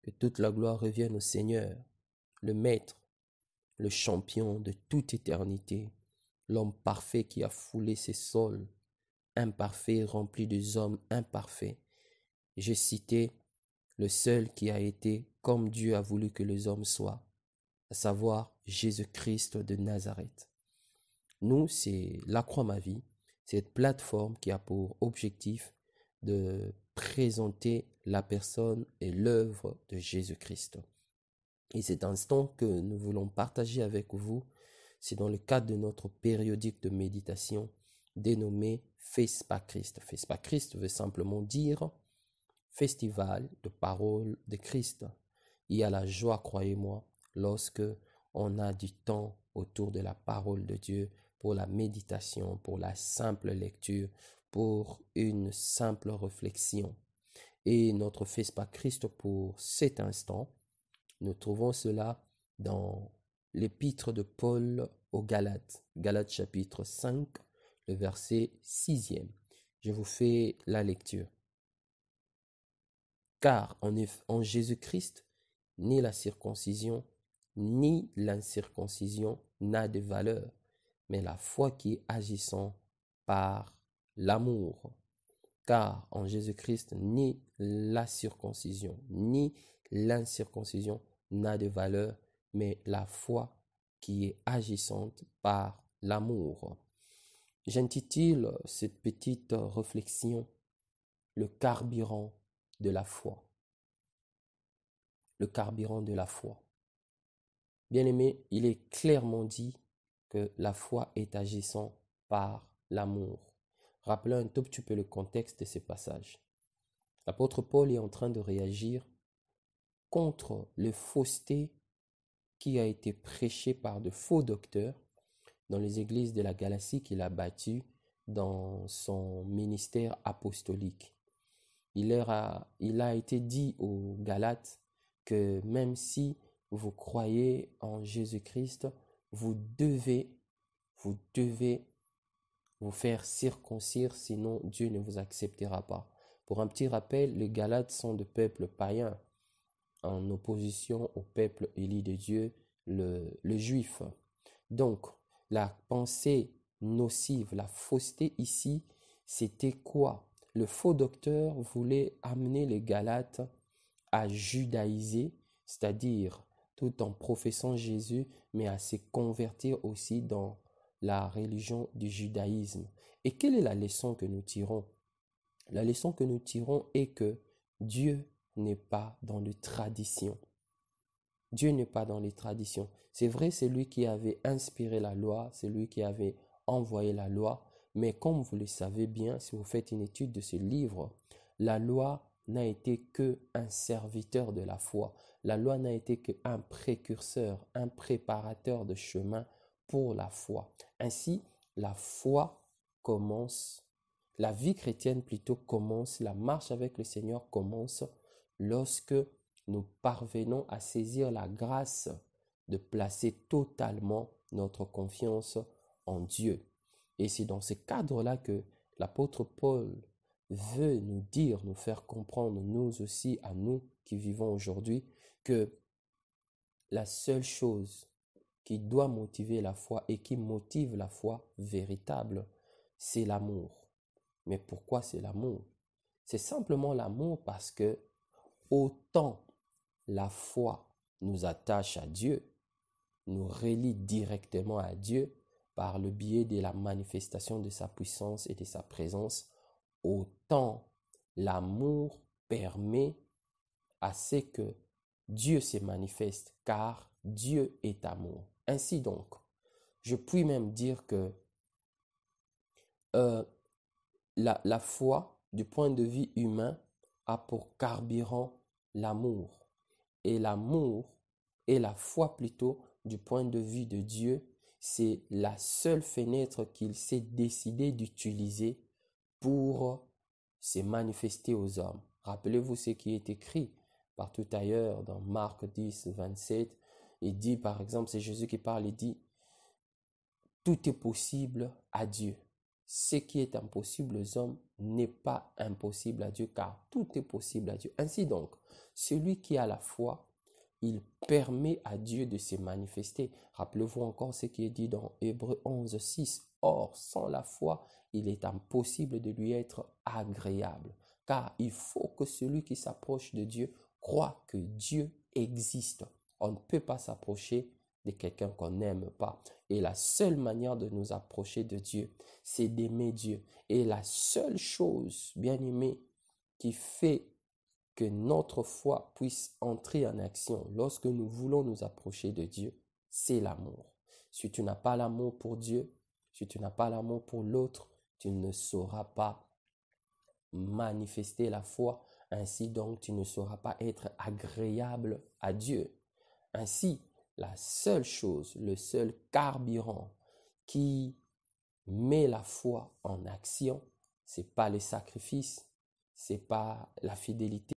Que toute la gloire revienne au Seigneur, le Maître, le champion de toute éternité, l'homme parfait qui a foulé ses sols, imparfait, rempli des hommes imparfaits. J'ai cité le seul qui a été comme Dieu a voulu que les hommes soient, à savoir Jésus-Christ de Nazareth. Nous, c'est La Croix Ma Vie, cette plateforme qui a pour objectif de présenter la personne et l'œuvre de Jésus-Christ. Et cet instant que nous voulons partager avec vous, c'est dans le cadre de notre périodique de méditation dénommé FESPA Christ. FESPA Christ veut simplement dire Festival de parole de Christ. Il y a la joie, croyez-moi, lorsque on a du temps autour de la parole de Dieu pour la méditation, pour la simple lecture, pour une simple réflexion. Et notre FESPA Christ pour cet instant, nous trouvons cela dans l'épître de Paul aux Galates, Galates chapitre 5, le verset 6e. Je vous fais la lecture. Car en Jésus-Christ, ni la circoncision, ni l'incirconcision n'a de valeur, mais la foi qui est agissant par l'amour. Car en Jésus-Christ, ni la circoncision, ni l'incirconcision n'a de valeur, mais la foi qui est agissante par l'amour. J'intitule cette petite réflexion « Le carburant de la foi ». Le carburant de la foi. Bien-aimé, il est clairement dit que la foi est agissant par l'amour. Rappelons un tout petit peu le contexte de ce passage. L'apôtre Paul est en train de réagir contre le fausseté qui a été prêché par de faux docteurs dans les églises de la Galatie qu'il a battues dans son ministère apostolique. Il a été dit aux Galates que même si vous croyez en Jésus-Christ, vous devez vous faire circoncire, sinon Dieu ne vous acceptera pas. Pour un petit rappel, les Galates sont de peuples païens, en opposition au peuple élu de Dieu, le juif. Donc, la pensée nocive, la fausseté ici, c'était quoi? Le faux docteur voulait amener les Galates à judaïser, c'est-à-dire tout en professant Jésus, mais à se convertir aussi dans la religion du judaïsme. Et quelle est la leçon que nous tirons? La leçon que nous tirons est que Dieu n'est pas dans les traditions. Dieu n'est pas dans les traditions. C'est vrai, c'est lui qui avait inspiré la loi, c'est lui qui avait envoyé la loi, mais comme vous le savez bien, si vous faites une étude de ce livre, la loi n'a été qu'un serviteur de la foi. La loi n'a été qu'un précurseur, un préparateur de chemin pour la foi. Ainsi, la foi commence, la vie chrétienne plutôt commence, la marche avec le Seigneur commence lorsque nous parvenons à saisir la grâce de placer totalement notre confiance en Dieu. Et c'est dans ce cadre-là que l'apôtre Paul veut nous dire, nous faire comprendre, nous aussi, à nous qui vivons aujourd'hui, que la seule chose qui doit motiver la foi et qui motive la foi véritable, c'est l'amour. Mais pourquoi c'est l'amour? C'est simplement l'amour parce que autant la foi nous attache à Dieu, nous relie directement à Dieu par le biais de la manifestation de sa puissance et de sa présence, autant l'amour permet à ce que Dieu se manifeste, car Dieu est amour. Ainsi donc, je puis même dire que la foi, du point de vue humain, a pour carburant l'amour. Et l'amour, et la foi plutôt, du point de vue de Dieu, c'est la seule fenêtre qu'il s'est décidé d'utiliser pour se manifester aux hommes. Rappelez-vous ce qui est écrit partout ailleurs dans Marc 10, 27. Il dit par exemple, c'est Jésus qui parle, il dit « Tout est possible à Dieu ». ce qui est impossible aux hommes n'est pas impossible à Dieu, car tout est possible à Dieu. Ainsi donc, celui qui a la foi, il permet à Dieu de se manifester. Rappelez-vous encore ce qui est dit dans Hébreux 11, 6. Or, sans la foi, il est impossible de lui être agréable, car il faut que celui qui s'approche de Dieu croit que Dieu existe. On ne peut pas s'approcher de quelqu'un qu'on n'aime pas. Et la seule manière de nous approcher de Dieu, c'est d'aimer Dieu. Et la seule chose, bien aimé, qui fait que notre foi puisse entrer en action lorsque nous voulons nous approcher de Dieu, c'est l'amour. Si tu n'as pas l'amour pour Dieu, si tu n'as pas l'amour pour l'autre, tu ne sauras pas manifester la foi. Ainsi donc, tu ne sauras pas être agréable à Dieu. Ainsi, la seule chose, le seul carburant qui met la foi en action, c'est pas les sacrifices, c'est pas la fidélité